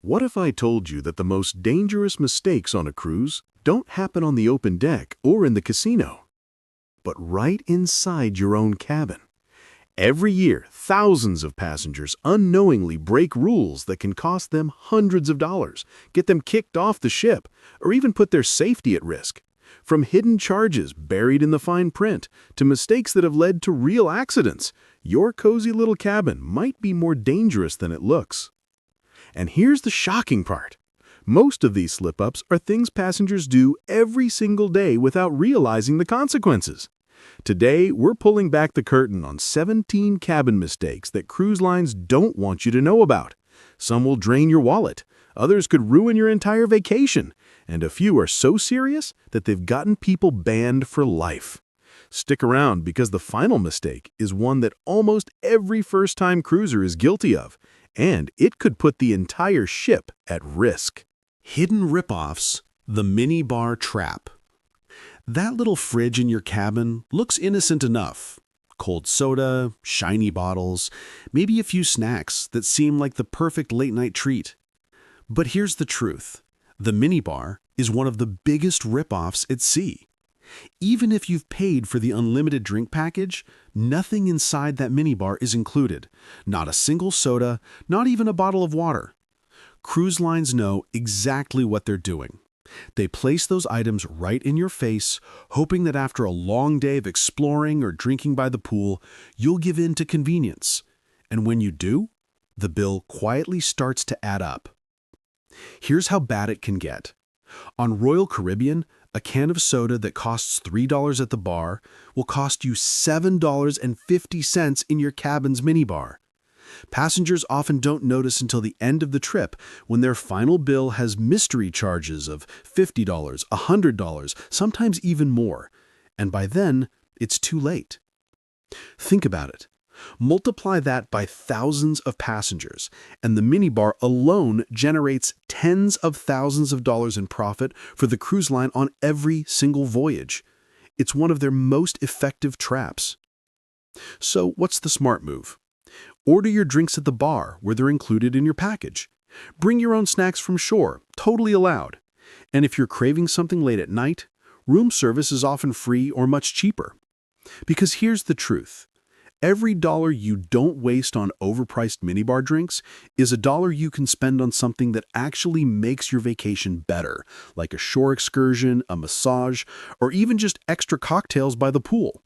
What if I told you that the most dangerous mistakes on a cruise don't happen on the open deck or in the casino, but right inside your own cabin? Every year, thousands of passengers unknowingly break rules that can cost them hundreds of dollars, get them kicked off the ship, or even put their safety at risk. From hidden charges buried in the fine print to mistakes that have led to real accidents, your cozy little cabin might be more dangerous than it looks. And here's the shocking part. Most of these slip-ups are things passengers do every single day without realizing the consequences. Today, we're pulling back the curtain on 17 cabin mistakes that cruise lines don't want you to know about. Some will drain your wallet, others could ruin your entire vacation, and a few are so serious that they've gotten people banned for life. Stick around because the final mistake is one that almost every first-time cruiser is guilty of, and it could put the entire ship at risk. Hidden ripoffs, the minibar trap. That little fridge in your cabin looks innocent enough. Cold soda, shiny bottles, maybe a few snacks that seem like the perfect late-night treat. But here's the truth. The minibar is one of the biggest ripoffs at sea. Even if you've paid for the unlimited drink package, nothing inside that minibar is included. Not a single soda, not even a bottle of water. Cruise lines know exactly what they're doing. They place those items right in your face, hoping that after a long day of exploring or drinking by the pool, you'll give in to convenience. And when you do, the bill quietly starts to add up. Here's how bad it can get. On Royal Caribbean, a can of soda that costs $3 at the bar will cost you $7.50 in your cabin's minibar. Passengers often don't notice until the end of the trip when their final bill has mystery charges of $50, $100, sometimes even more. And by then, it's too late. Think about it. Multiply that by thousands of passengers, and the minibar alone generates tens of thousands of dollars in profit for the cruise line on every single voyage. It's one of their most effective traps. So what's the smart move? Order your drinks at the bar where they're included in your package. Bring your own snacks from shore, totally allowed. And if you're craving something late at night, room service is often free or much cheaper. Because here's the truth. Every dollar you don't waste on overpriced minibar drinks is a dollar you can spend on something that actually makes your vacation better, like a shore excursion, a massage, or even just extra cocktails by the pool.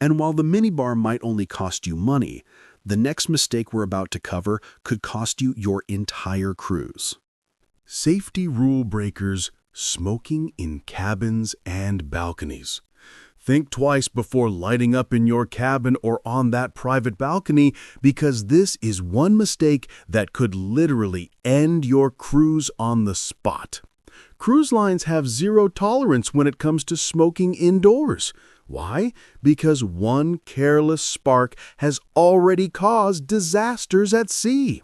And while the minibar might only cost you money, the next mistake we're about to cover could cost you your entire cruise. Safety rule breakers, smoking in cabins and balconies. Think twice before lighting up in your cabin or on that private balcony, because this is one mistake that could literally end your cruise on the spot. Cruise lines have zero tolerance when it comes to smoking indoors. Why? Because one careless spark has already caused disasters at sea.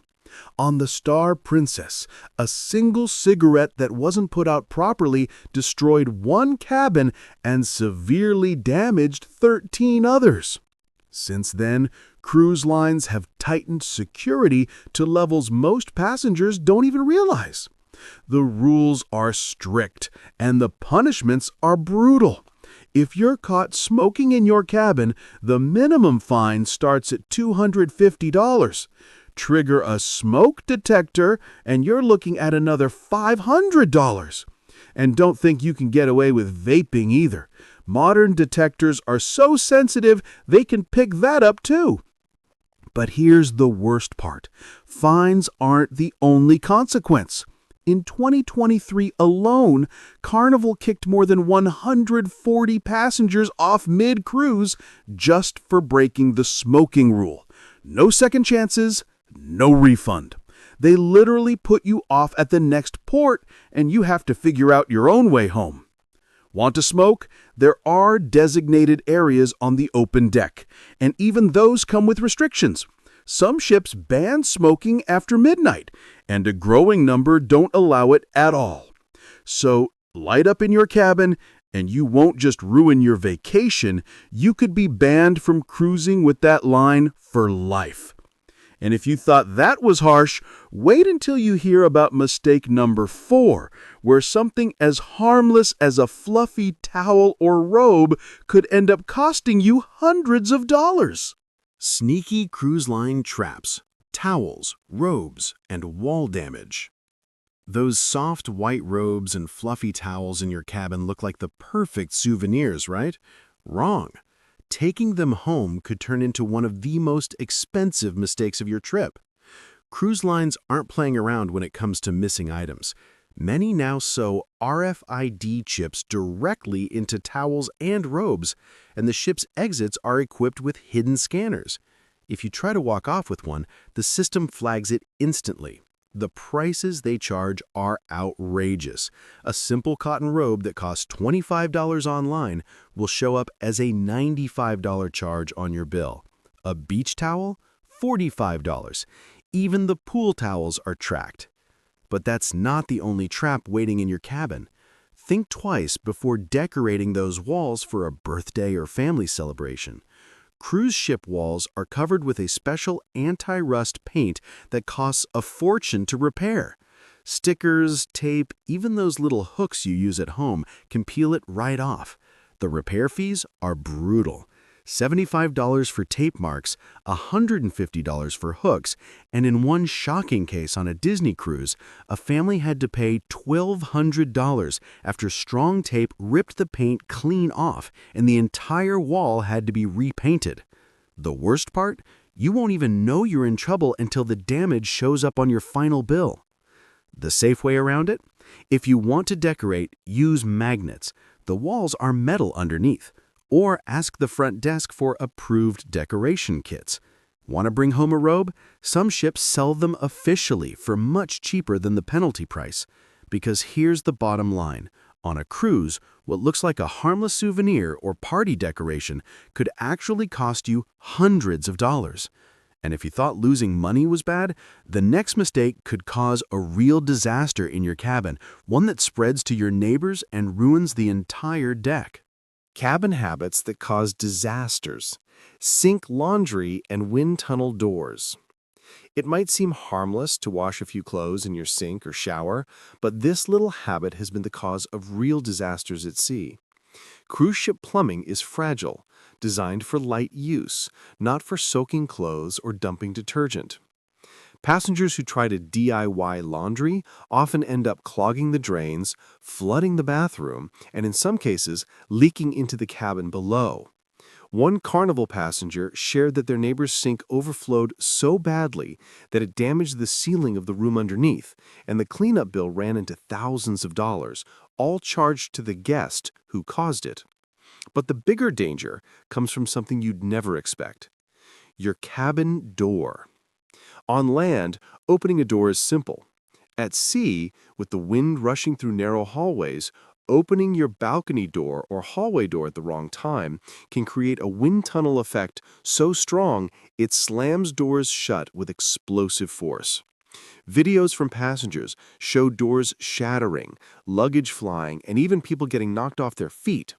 On the Star Princess, a single cigarette that wasn't put out properly destroyed one cabin and severely damaged 13 others. Since then, cruise lines have tightened security to levels most passengers don't even realize. The rules are strict, and the punishments are brutal. If you're caught smoking in your cabin, the minimum fine starts at $250. Trigger a smoke detector, and you're looking at another $500. And don't think you can get away with vaping either. Modern detectors are so sensitive, they can pick that up too. But here's the worst part. Fines aren't the only consequence. In 2023 alone, Carnival kicked more than 140 passengers off mid-cruise just for breaking the smoking rule. No second chances, no refund. They literally put you off at the next port, and you have to figure out your own way home. Want to smoke? There are designated areas on the open deck, and even those come with restrictions. Some ships ban smoking after midnight, and a growing number don't allow it at all. So light up in your cabin, and you won't just ruin your vacation, you could be banned from cruising with that line for life. And if you thought that was harsh, wait until you hear about mistake number 4, where something as harmless as a fluffy towel or robe could end up costing you hundreds of dollars. Sneaky cruise line traps, towels, robes, and wall damage. Those soft white robes and fluffy towels in your cabin look like the perfect souvenirs, right? Wrong. Taking them home could turn into one of the most expensive mistakes of your trip. Cruise lines aren't playing around when it comes to missing items. Many now sew RFID chips directly into towels and robes, and the ship's exits are equipped with hidden scanners. If you try to walk off with one, the system flags it instantly. The prices they charge are outrageous. A simple cotton robe that costs $25 online will show up as a $95 charge on your bill. A beach towel? $45. Even the pool towels are tracked. But that's not the only trap waiting in your cabin. Think twice before decorating those walls for a birthday or family celebration. Cruise ship walls are covered with a special anti-rust paint that costs a fortune to repair. Stickers, tape, even those little hooks you use at home can peel it right off. The repair fees are brutal. $75 for tape marks, $150 for hooks, and in one shocking case on a Disney cruise, a family had to pay $1,200 after strong tape ripped the paint clean off and the entire wall had to be repainted. The worst part? You won't even know you're in trouble until the damage shows up on your final bill. The safe way around it? If you want to decorate, use magnets. The walls are metal underneath. Or ask the front desk for approved decoration kits. Want to bring home a robe? Some ships sell them officially for much cheaper than the penalty price. Because here's the bottom line. On a cruise, what looks like a harmless souvenir or party decoration could actually cost you hundreds of dollars. And if you thought losing money was bad, the next mistake could cause a real disaster in your cabin, one that spreads to your neighbors and ruins the entire deck. Cabin habits that cause disasters. Sink laundry and wind tunnel doors. It might seem harmless to wash a few clothes in your sink or shower, but this little habit has been the cause of real disasters at sea. Cruise ship plumbing is fragile, designed for light use, not for soaking clothes or dumping detergent. Passengers who try to DIY laundry often end up clogging the drains, flooding the bathroom, and in some cases, leaking into the cabin below. One Carnival passenger shared that their neighbor's sink overflowed so badly that it damaged the ceiling of the room underneath, and the cleanup bill ran into thousands of dollars, all charged to the guest who caused it. But the bigger danger comes from something you'd never expect: your cabin door. On land, opening a door is simple. At sea, with the wind rushing through narrow hallways, opening your balcony door or hallway door at the wrong time can create a wind tunnel effect so strong it slams doors shut with explosive force. Videos from passengers show doors shattering, luggage flying, and even people getting knocked off their feet.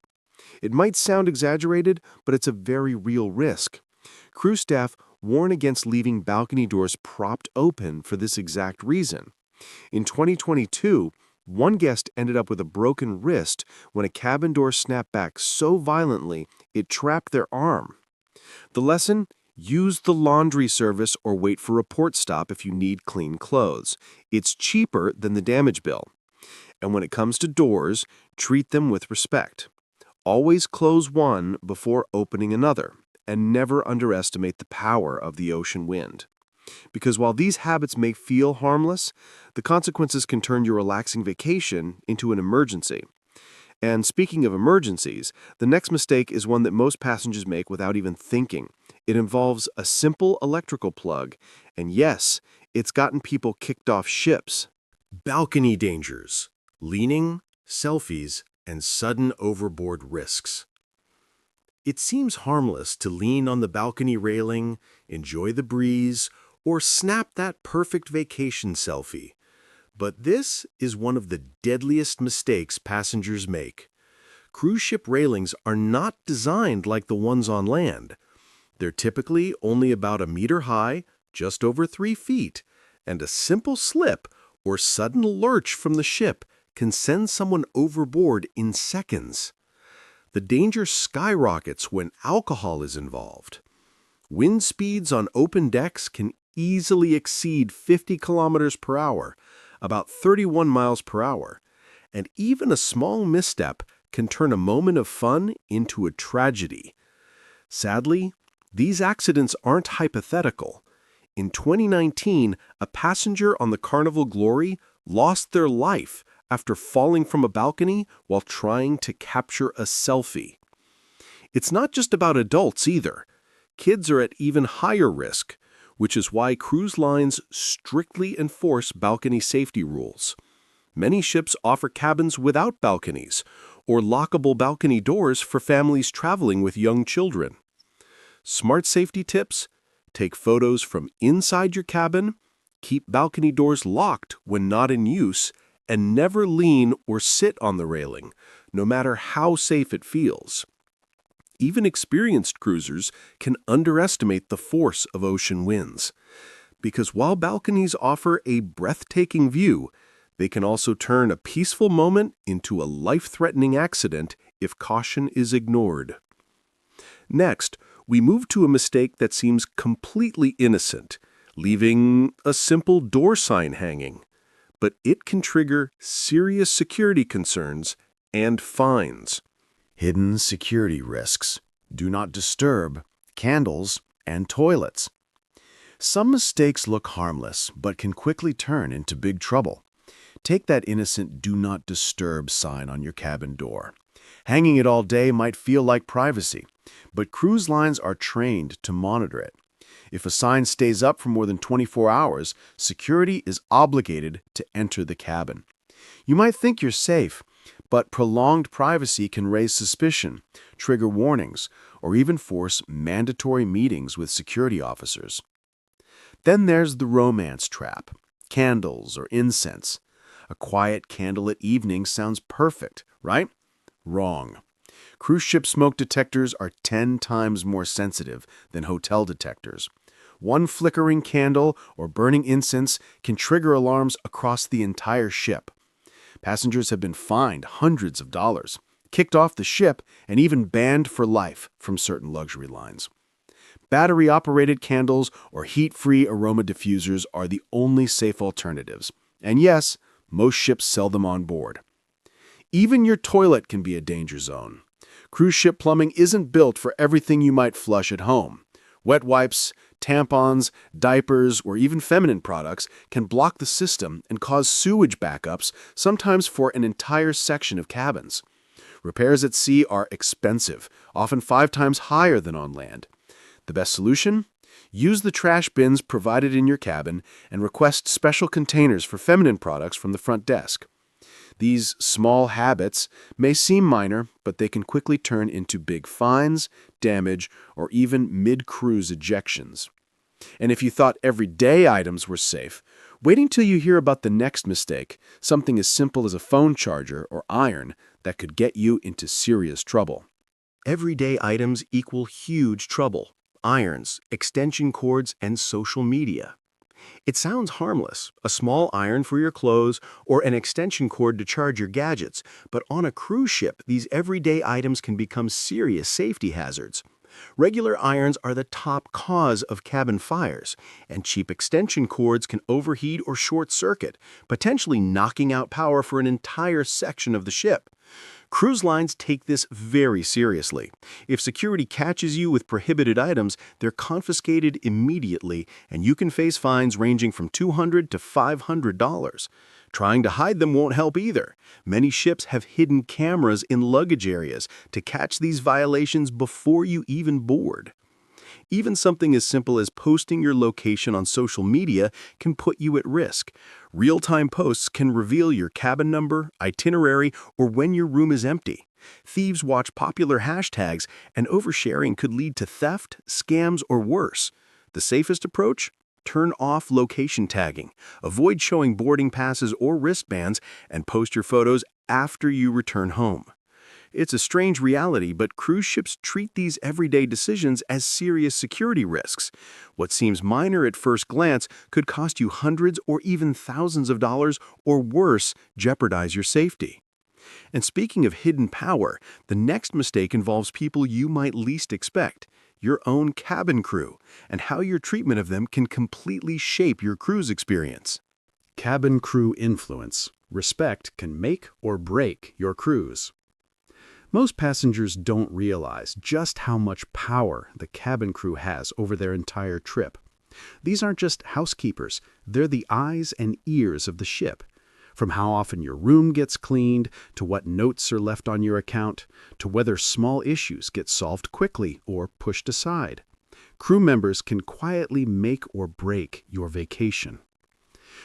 It might sound exaggerated, but it's a very real risk. Crew staff warn against leaving balcony doors propped open for this exact reason. In 2022, one guest ended up with a broken wrist when a cabin door snapped back so violently it trapped their arm. The lesson? Use the laundry service or wait for a port stop if you need clean clothes. It's cheaper than the damage bill. And when it comes to doors, treat them with respect. Always close one before opening another, and never underestimate the power of the ocean wind. Because while these habits may feel harmless, the consequences can turn your relaxing vacation into an emergency. And speaking of emergencies, the next mistake is one that most passengers make without even thinking. It involves a simple electrical plug, and yes, it's gotten people kicked off ships. Balcony dangers, leaning, selfies, and sudden overboard risks. It seems harmless to lean on the balcony railing, enjoy the breeze, or snap that perfect vacation selfie. But this is one of the deadliest mistakes passengers make. Cruise ship railings are not designed like the ones on land. They're typically only about a meter high, just over 3 feet, and a simple slip or sudden lurch from the ship can send someone overboard in seconds. The danger skyrockets when alcohol is involved. Wind speeds on open decks can easily exceed 50 kilometers per hour, about 31 miles per hour, and even a small misstep can turn a moment of fun into a tragedy. Sadly, these accidents aren't hypothetical. In 2019, a passenger on the Carnival Glory lost their life after falling from a balcony while trying to capture a selfie. It's not just about adults either. Kids are at even higher risk, which is why cruise lines strictly enforce balcony safety rules. Many ships offer cabins without balconies or lockable balcony doors for families traveling with young children. Smart safety tips: take photos from inside your cabin, keep balcony doors locked when not in use, and never lean or sit on the railing, no matter how safe it feels. Even experienced cruisers can underestimate the force of ocean winds, because while balconies offer a breathtaking view, they can also turn a peaceful moment into a life-threatening accident if caution is ignored. Next, we move to a mistake that seems completely innocent, leaving a simple door sign hanging. But it can trigger serious security concerns and fines. Hidden security risks: do not disturb, candles, and toilets. Some mistakes look harmless, but can quickly turn into big trouble. Take that innocent "Do Not Disturb" sign on your cabin door. Hanging it all day might feel like privacy, but cruise lines are trained to monitor it. If a sign stays up for more than 24 hours, security is obligated to enter the cabin. You might think you're safe, but prolonged privacy can raise suspicion, trigger warnings, or even force mandatory meetings with security officers. Then there's the romance trap: candles or incense. A quiet candlelit evening sounds perfect, right? Wrong. Cruise ship smoke detectors are 10 times more sensitive than hotel detectors. One flickering candle or burning incense can trigger alarms across the entire ship. Passengers have been fined hundreds of dollars, kicked off the ship, and even banned for life from certain luxury lines. Battery-operated candles or heat-free aroma diffusers are the only safe alternatives. And yes, most ships sell them on board. Even your toilet can be a danger zone. Cruise ship plumbing isn't built for everything you might flush at home. Wet wipes, tampons, diapers, or even feminine products can block the system and cause sewage backups, sometimes for an entire section of cabins. Repairs at sea are expensive, often 5 times higher than on land. The best solution? Use the trash bins provided in your cabin and request special containers for feminine products from the front desk. These small habits may seem minor, but they can quickly turn into big fines, damage, or even mid-cruise ejections. And if you thought everyday items were safe, waiting till you hear about the next mistake, something as simple as a phone charger or iron that could get you into serious trouble. Everyday items equal huge trouble: irons, extension cords, and social media. It sounds harmless, a small iron for your clothes or an extension cord to charge your gadgets, but on a cruise ship, these everyday items can become serious safety hazards. Regular irons are the top cause of cabin fires, and cheap extension cords can overheat or short circuit, potentially knocking out power for an entire section of the ship. Cruise lines take this very seriously. If security catches you with prohibited items, they're confiscated immediately, and you can face fines ranging from $200 to $500. Trying to hide them won't help either. Many ships have hidden cameras in luggage areas to catch these violations before you even board. Even something as simple as posting your location on social media can put you at risk. Real-time posts can reveal your cabin number, itinerary, or when your room is empty. Thieves watch popular hashtags, and oversharing could lead to theft, scams, or worse. The safest approach? Turn off location tagging. Avoid showing boarding passes or wristbands, and post your photos after you return home. It's a strange reality, but cruise ships treat these everyday decisions as serious security risks. What seems minor at first glance could cost you hundreds or even thousands of dollars, or worse, jeopardize your safety. And speaking of hidden power, the next mistake involves people you might least expect, your own cabin crew, and how your treatment of them can completely shape your cruise experience. Cabin crew influence. Respect can make or break your cruise. Most passengers don't realize just how much power the cabin crew has over their entire trip. These aren't just housekeepers, they're the eyes and ears of the ship. From how often your room gets cleaned, to what notes are left on your account, to whether small issues get solved quickly or pushed aside. Crew members can quietly make or break your vacation.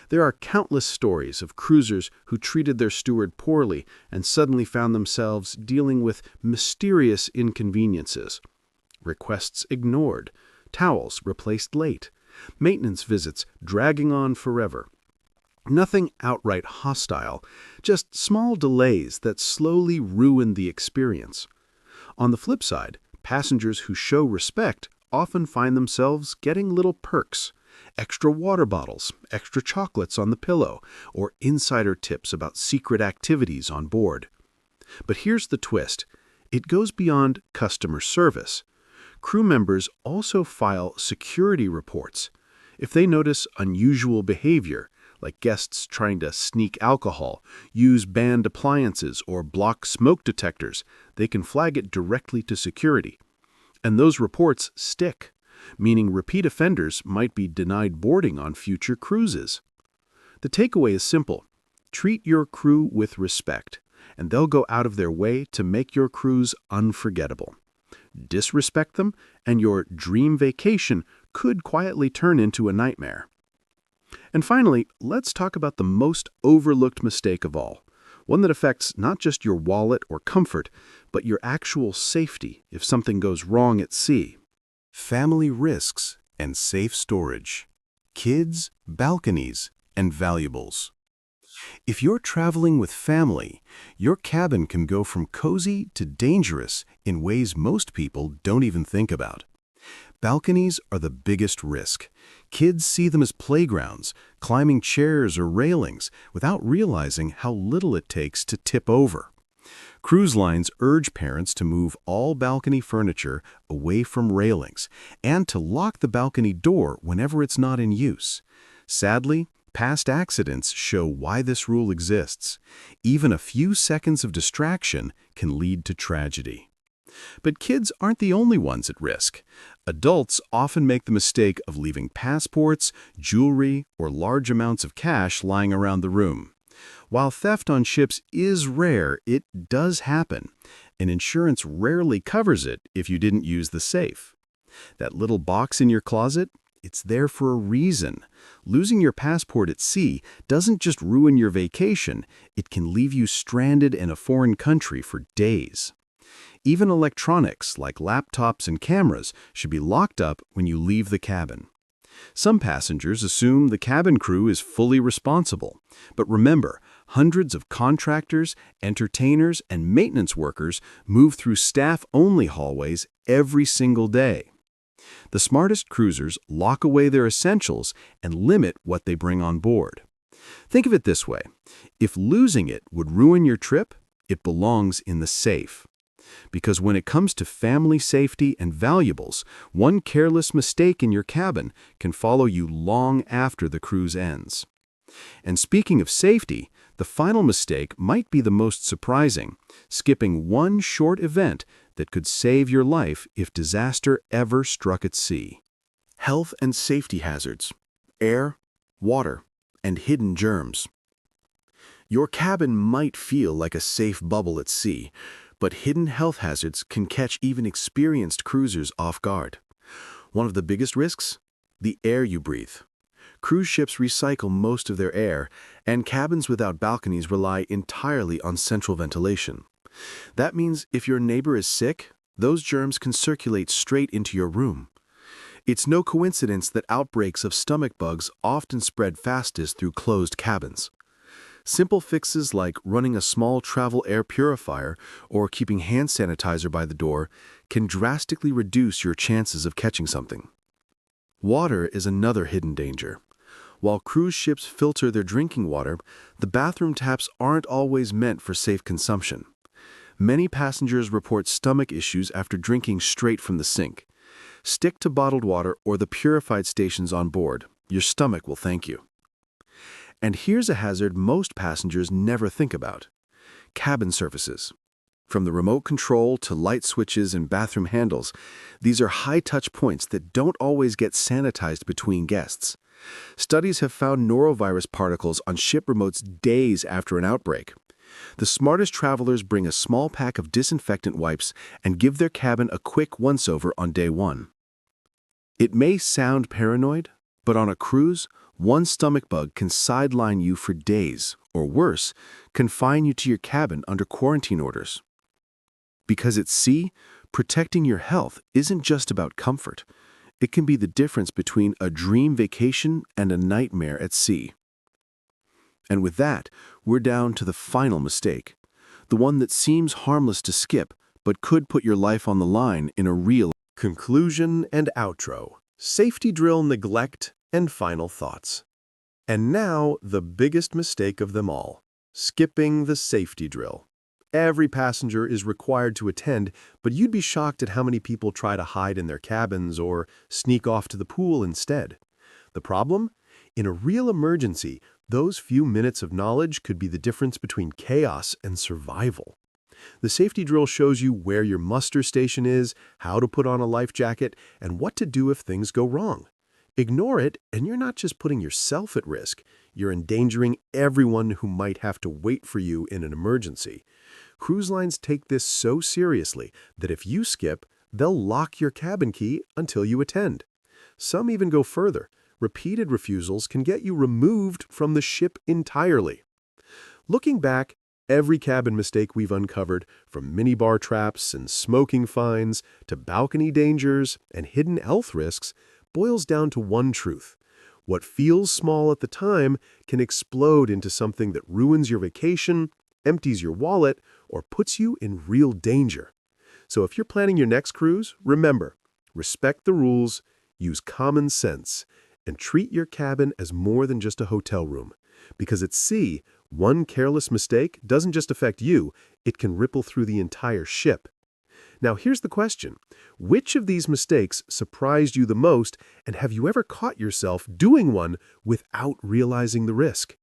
There are countless stories of cruisers who treated their steward poorly and suddenly found themselves dealing with mysterious inconveniences. Requests ignored, towels replaced late, maintenance visits dragging on forever. Nothing outright hostile, just small delays that slowly ruin the experience. On the flip side, passengers who show respect often find themselves getting little perks. Extra water bottles, extra chocolates on the pillow, or insider tips about secret activities on board. But here's the twist. It goes beyond customer service. Crew members also file security reports. If they notice unusual behavior, like guests trying to sneak alcohol, use banned appliances, or block smoke detectors, they can flag it directly to security. And those reports stick, meaning repeat offenders might be denied boarding on future cruises. The takeaway is simple. Treat your crew with respect, and they'll go out of their way to make your cruise unforgettable. Disrespect them, and your dream vacation could quietly turn into a nightmare. And finally, let's talk about the most overlooked mistake of all, one that affects not just your wallet or comfort, but your actual safety if something goes wrong at sea. Family risks and safe storage. Kids, balconies, and valuables. If you're traveling with family, your cabin can go from cozy to dangerous in ways most people don't even think about. Balconies are the biggest risk. Kids see them as playgrounds, climbing chairs or railings without realizing how little it takes to tip over. Cruise lines urge parents to move all balcony furniture away from railings and to lock the balcony door whenever it's not in use. Sadly, past accidents show why this rule exists. Even a few seconds of distraction can lead to tragedy. But kids aren't the only ones at risk. Adults often make the mistake of leaving passports, jewelry, or large amounts of cash lying around the room. While theft on ships is rare, it does happen, and insurance rarely covers it if you didn't use the safe. That little box in your closet? It's there for a reason. Losing your passport at sea doesn't just ruin your vacation, it can leave you stranded in a foreign country for days. Even electronics, like laptops and cameras, should be locked up when you leave the cabin. Some passengers assume the cabin crew is fully responsible. But remember, hundreds of contractors, entertainers, and maintenance workers move through staff-only hallways every single day. The smartest cruisers lock away their essentials and limit what they bring on board. Think of it this way. If losing it would ruin your trip, it belongs in the safe. Because when it comes to family safety and valuables, one careless mistake in your cabin can follow you long after the cruise ends. And speaking of safety, the final mistake might be the most surprising, skipping one short event that could save your life if disaster ever struck at sea. Health and safety hazards: air, water, and hidden germs. Your cabin might feel like a safe bubble at sea, but hidden health hazards can catch even experienced cruisers off guard. One of the biggest risks? The air you breathe. Cruise ships recycle most of their air, and cabins without balconies rely entirely on central ventilation. That means if your neighbor is sick, those germs can circulate straight into your room. It's no coincidence that outbreaks of stomach bugs often spread fastest through closed cabins. Simple fixes like running a small travel air purifier or keeping hand sanitizer by the door can drastically reduce your chances of catching something. Water is another hidden danger. While cruise ships filter their drinking water, the bathroom taps aren't always meant for safe consumption. Many passengers report stomach issues after drinking straight from the sink. Stick to bottled water or the purified stations on board. Your stomach will thank you. And here's a hazard most passengers never think about: cabin surfaces. From the remote control to light switches and bathroom handles, these are high-touch points that don't always get sanitized between guests. Studies have found norovirus particles on ship remotes days after an outbreak. The smartest travelers bring a small pack of disinfectant wipes and give their cabin a quick once-over on day one. It may sound paranoid, but on a cruise, one stomach bug can sideline you for days, or worse, confine you to your cabin under quarantine orders. Because at sea, protecting your health isn't just about comfort. It can be the difference between a dream vacation and a nightmare at sea. And with that, we're down to the final mistake, the one that seems harmless to skip, but could put your life on the line in a real conclusion and outro, safety drill neglect, and final thoughts. And now, the biggest mistake of them all, skipping the safety drill. Every passenger is required to attend, but you'd be shocked at how many people try to hide in their cabins or sneak off to the pool instead. The problem? In a real emergency, those few minutes of knowledge could be the difference between chaos and survival. The safety drill shows you where your muster station is, how to put on a life jacket, and what to do if things go wrong. Ignore it, and you're not just putting yourself at risk, you're endangering everyone who might have to wait for you in an emergency. Cruise lines take this so seriously that if you skip, they'll lock your cabin key until you attend. Some even go further. Repeated refusals can get you removed from the ship entirely. Looking back, every cabin mistake we've uncovered, from minibar traps and smoking fines to balcony dangers and hidden health risks, boils down to one truth. What feels small at the time can explode into something that ruins your vacation, empties your wallet, or puts you in real danger. So if you're planning your next cruise, remember, respect the rules, use common sense, and treat your cabin as more than just a hotel room. Because at sea, one careless mistake doesn't just affect you, it can ripple through the entire ship. Now here's the question. Which of these mistakes surprised you the most, and have you ever caught yourself doing one without realizing the risk?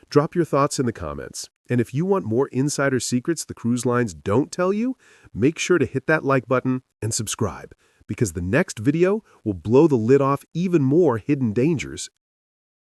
Drop your thoughts in the comments. And if you want more insider secrets the cruise lines don't tell you, make sure to hit that like button and subscribe, because the next video will blow the lid off even more hidden dangers